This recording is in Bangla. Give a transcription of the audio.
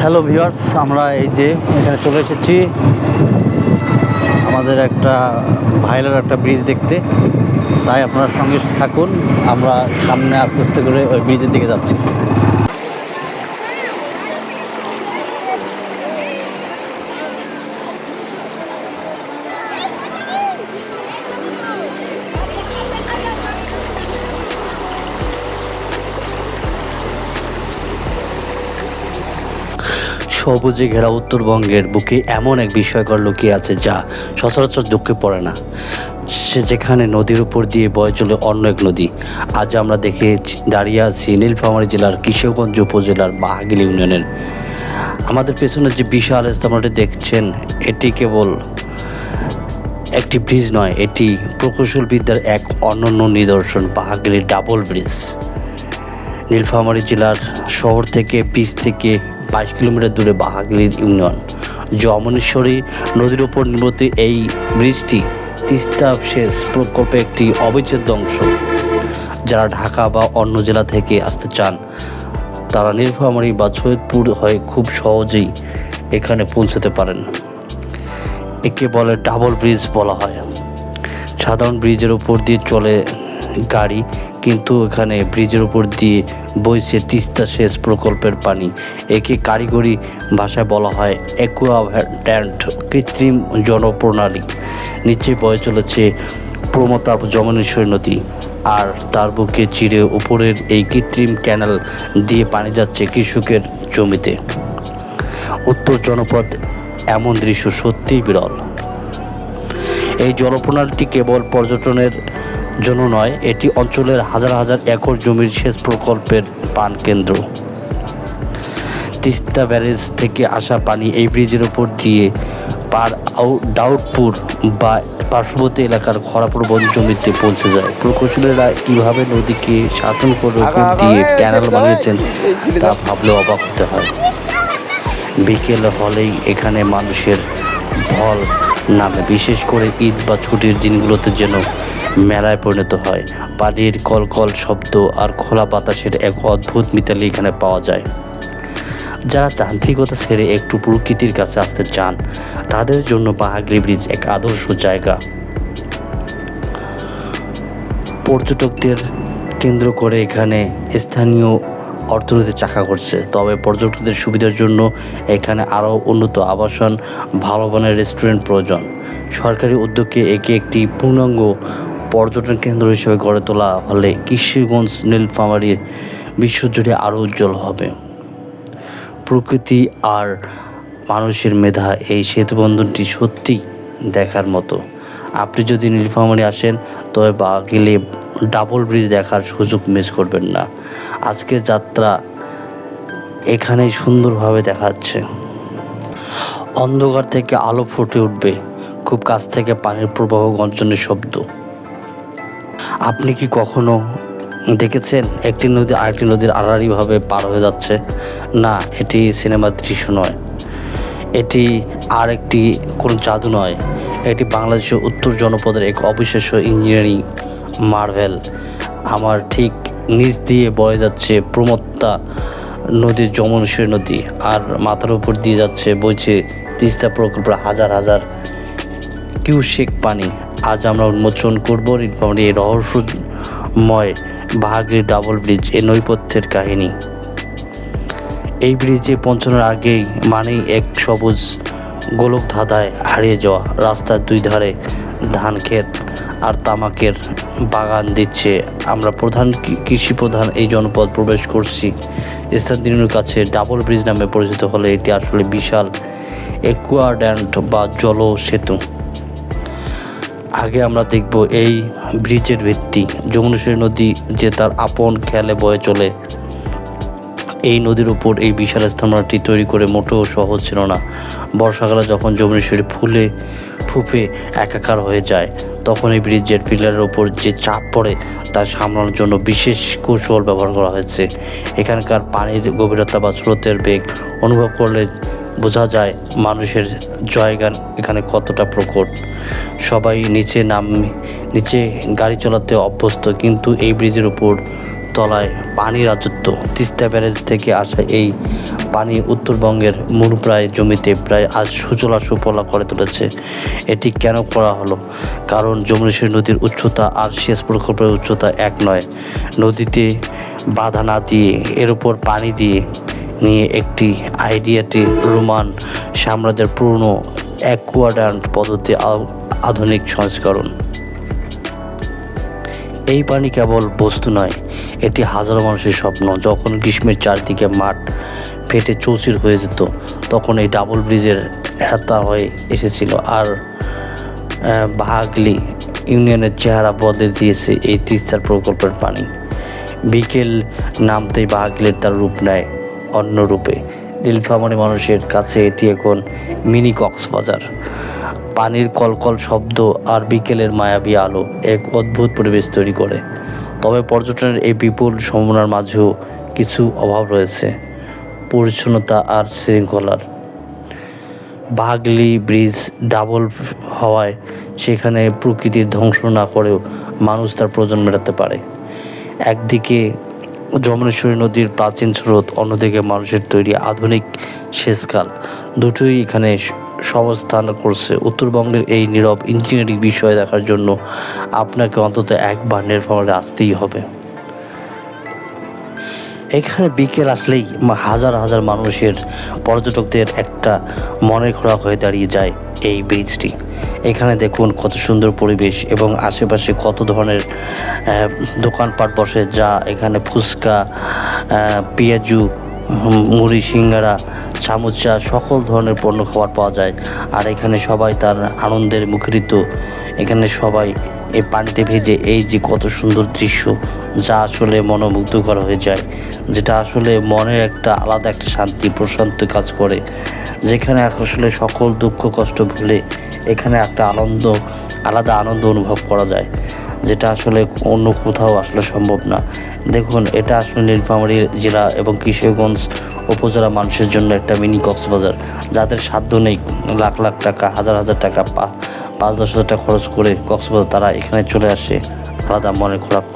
হ্যালো ভিউয়ার্স, আমরা এই যে এখানে চলে এসেছি আমাদের একটা ভাইরাল একটা ব্রিজ দেখতে। তাই আপনার সঙ্গে থাকুন, আমরা সামনে আস্তে আস্তে করে ওই ব্রিজের দিকে যাচ্ছি। সবুজে ঘেরা উত্তরবঙ্গের বুকে এমন এক বিস্ময়কর লুকিয়ে আছে যা সচরাচর চোখে পড়ে না। সে যেখানে নদীর উপর দিয়ে বয়ে চলে অন্য এক নদী। আজ আমরা দাঁড়িয়ে আছি নীলফামারী জেলার কিশোরগঞ্জ উপজেলার বাহাগিল ইউনিয়নের। আমাদের পেছনে যে বিশাল স্থাপনাটি দেখছেন, এটি কেবল একটি ব্রিজ নয়, এটি প্রকৌশলবিদ্যার এক অনন্য নিদর্শন। বাহাগিলি ডাবল ব্রিজ নীলফামারী জেলার শহর থেকে 20 থেকে 22 কিলোমিটার দূরে বাহাগিলির ইউনিয়ন যমনেশ্বরী নদীর উপর নির্মিত এই ব্রিজটি তিস্তা সেচ প্রকল্পে একটি অবিচ্ছেদ্য অংশ। যারা ঢাকা বা অন্য জেলা থেকে আসতে চান তারা নীলফামারী বা সৈয়দপুর হয়ে খুব সহজেই এখানে পৌঁছতে পারেন। একে বলে ডাবল ব্রিজ বলা হয়। সাধারণ ব্রিজের উপর দিয়ে চলে গাড়ি, কিন্তু এখানে ব্রিজের উপর দিয়ে বইছে তিস্তা সেচ প্রকল্পের পানি। একে কারিগরি ভাষায় বলা হয় অ্যাকুয়াভ্যান্ট কৃত্রিম জলপ্রণালী। নিচে বয়ে চলেছে প্রমতাপ যমনেশ্বরী নদী, আর তার বুকে চিরে উপরের এই কৃত্রিম ক্যানাল দিয়ে পানি যাচ্ছে কৃষকের জমিতে। উত্তর জনপদ এমন দৃশ্য সত্যিই বিরল। এই জলপ্রণালীটি কেবল পর্যটনের জন্য নয়, এটি অঞ্চলের হাজার হাজার একর জমির সেচ প্রকল্পের প্রাণকেন্দ্র। তিস্তা ব্যারেজ থেকে আসা পানি এই ব্রিজের উপর দিয়ে দাউদপুর বা পার্শ্ববর্তী এলাকার খরাপ্রবণ জমিতে পৌঁছে যায়। প্রকৌশলীরা কীভাবে নদীকে শাসন করে উপর দিয়ে ক্যানাল বানিয়েছেন তা ভাবলে অবাক হতে হয়। বিকেল হলেই এখানে মানুষের ঢল নামে, বিশেষ করে ঈদ বা ছুটির দিনগুলোতে যেন মেলায় পরিণত হয়। পানির কলকল শব্দ আর খোলা বাতাসের এক অদ্ভুত মিতালি এখানে পাওয়া যায়। যারা যান্ত্রিকতা ছেড়ে একটু প্রকৃতির কাছে আসতে চান তাদের জন্য বাহাগিলি ব্রিজ এক আদর্শ জায়গা। পর্যটকদের কেন্দ্র করে এখানে স্থানীয় অর্থনীতি চাকা করছে। তবে পর্যটকদের সুবিধার জন্য এখানে আরও উন্নত আবাসন, ভালো মানের রেস্টুরেন্ট প্রয়োজন। সরকারি উদ্যোগে একে একটি পূর্ণাঙ্গ পর্যটন কেন্দ্র হিসেবে গড়ে তোলা হলে কিশোরগঞ্জ নীলফামারী বিশ্বজুড়ে আরও উজ্জ্বল হবে। প্রকৃতি আর মানুষের মেধা, এই সেতুবন্ধনটি সত্যিই দেখার মতো। আপনি যদি নীলফামারী আসেন তবে বাহাগিলি ডাবল ব্রিজ দেখার সুযোগ মিস করবেন না। আজকের যাত্রা এখানেই সুন্দরভাবে দেখাচ্ছে। অন্ধকার থেকে আলো ফুটে উঠবে, খুব কাছ থেকে পানির প্রবাহ, গর্জনের শব্দ। আপনি কি কখনো দেখেছেন একটি নদী আরেকটি নদীর আড়াআড়িভাবে পার হয়ে যাচ্ছে? না, এটি সিনেমার দৃশ্য নয়, এটি আর একটি কোনো জাদু নয়, এটি বাংলাদেশের উত্তর জনপদের এক অবিশ্বাস্য ইঞ্জিনিয়ারিং মার্ভেল। আমার ঠিক নিচ দিয়ে বয়ে যাচ্ছে প্রমত্তা নদীর যমনেশ্বরী নদী, আর মাথার উপর দিয়ে বইছে তিস্তা প্রকল্পের হাজার হাজার কিউসেক পানি। আজ আমরা উন্মোচন করব নীলফামারী এই রহস্যময় বাহাগিলি ডাবল ব্রিজ, এই নৈপথ্যের কাহিনী। এই ব্রিজে পৌঁছানোর আগেই মানেই এক সবুজ গোলক ধাঁধায় হারিয়ে যাওয়া। রাস্তার দুই ধারে ধান ক্ষেত আর তামাকের বাগান দিচ্ছে। আমরা কৃষি প্রধান এই জনপদ প্রবেশ করছি। স্থানীয়দের কাছে ডাবল ব্রিজ নামে পরিচিত হলে এটি আসলে বিশাল অ্যাকুয়াড্যান্ট বা জল সেতু। আগে আমরা দেখব এই ব্রিজের ভিত্তি। যমুনেশ্বরী নদী যে তার আপন খেয়ালে বয়ে চলে, এই নদীর উপর এই বিশাল স্থাপনাটি তৈরি করে মোটেও সহজ ছিল না। বর্ষাকালে যখন যমুনেশ্বরী ফুপে একাকার হয়ে যায়, তখন এই ব্রিজের পিলারের ওপর যে চাপ পড়ে তা সামলানোর জন্য বিশেষ কৌশল ব্যবহার করা হয়েছে। এখানকার পানির গভীরতা বা স্রোতের বেগ অনুভব করলে বোঝা যায় মানুষের জয়গান এখানে কতটা প্রকট। সবাই নিচে গাড়ি চালাতে অভ্যস্ত, কিন্তু এই ব্রিজের উপর তলায় পানি রাজত্ব। তিস্তা ব্যারেজ থেকে আসা এই পানি উত্তরবঙ্গের মরুপ্রায় জমিতে প্রায় আজ সুজলা সুফলা করে তুলেছে। এটি কেন করা হলো? কারণ যমুনেশ্বরী নদীর উচ্চতা আর সেচ প্রকল্পের উচ্চতা এক নয়। নদীতে বাধা না দিয়ে এর উপর পানি দিয়ে নিয়ে একটি আইডিয়াটি রোমান সাম্রাজ্যের পুরনো অ্যাকুয়াডাক্ট পদ্ধতি আধুনিক সংস্করণ। এই পানি কেবল বস্তু নয়, এটি হাজারো মানুষের স্বপ্ন। যখন গ্রীষ্মের চারদিকে মাঠ ফেটে চৌচির হয়ে যেত, তখন এই ডাবল ব্রিজের হেতা হয়ে এসেছিল। আর বাহাগলি ইউনিয়নের চেহারা বদলে দিয়েছে এই তিস্তার প্রকল্পের পানি। বিকেল নামতেই বাহাগলির তার রূপ নেয় অন্য রূপে। নীলফামারী মানুষের কাছে এটি এখন মিনি কক্সবাজার। পানির কলকল শব্দ আর বিকেলের মায়াবী আলো এক অদ্ভুত পরিবেশ তৈরি করে। তবে পর্যটনের এই বিপুল সম্ভাবনার মাঝেও কিছু অভাব রয়েছে, পরিচ্ছন্নতা আর শৃঙ্খলার। বাহাগলি ব্রিজ ডাবল হওয়ায় সেখানে প্রকৃতির ধ্বংস না করেও মানুষ তার প্রয়োজন মেটাতে পারে। একদিকে যমুনেশ্বরী নদীর প্রাচীন স্রোত, অন্যদিকে মানুষের তৈরি আধুনিক সেচখাল, দুটোই এখানে সবস্থান করছে। উত্তরবঙ্গের এই নীরব ইঞ্জিনিয়ারিং বিষয় দেখার জন্য আপনাকে অন্তত একবার নীলফামারী আসতেই হবে। এখানে বিকেল আসলেই হাজার হাজার মানুষের, পর্যটকদের একটা মনের খোরাক হয়ে দাঁড়িয়ে যায় এই ব্রিজটি। এখানে দেখুন কত সুন্দর পরিবেশ এবং আশেপাশে কত ধরনের দোকানপাট বসে, যা এখানে ফুচকা, পেঁয়াজু, মুড়ি, সিঙ্গারা, সামোসা, সকল ধরনের পণ্য খাবার পাওয়া যায়। আর এখানে সবাই তার আনন্দের মুখরিত। এখানে সবাই এই পানিতে ভেজে এই যে কত সুন্দর দৃশ্য, যা আসলে মনোমুগ্ধকর হয়ে যায়, যেটা আসলে মনের একটা আলাদা একটা শান্তি প্রশান্তি কাজ করে, যেখানে আসলে সকল দুঃখ কষ্ট ভুলে এখানে একটা আলাদা আনন্দ অনুভব করা যায়, যেটা আসলে অন্য কোথাও আসলে সম্ভব না। দেখুন, এটা আসলে নীলফামারী জেলা এবং কিশোরগঞ্জ উপজেলা মানুষের জন্য একটা মিনি কক্সবাজার। যাদের সাধ্য নেই লাখ লাখ টাকা, হাজার হাজার টাকা, 5-10 হাজার টাকা খরচ করে কক্সবাজার, তারা এখানে চলে আসে আলাদা মনের খোরাক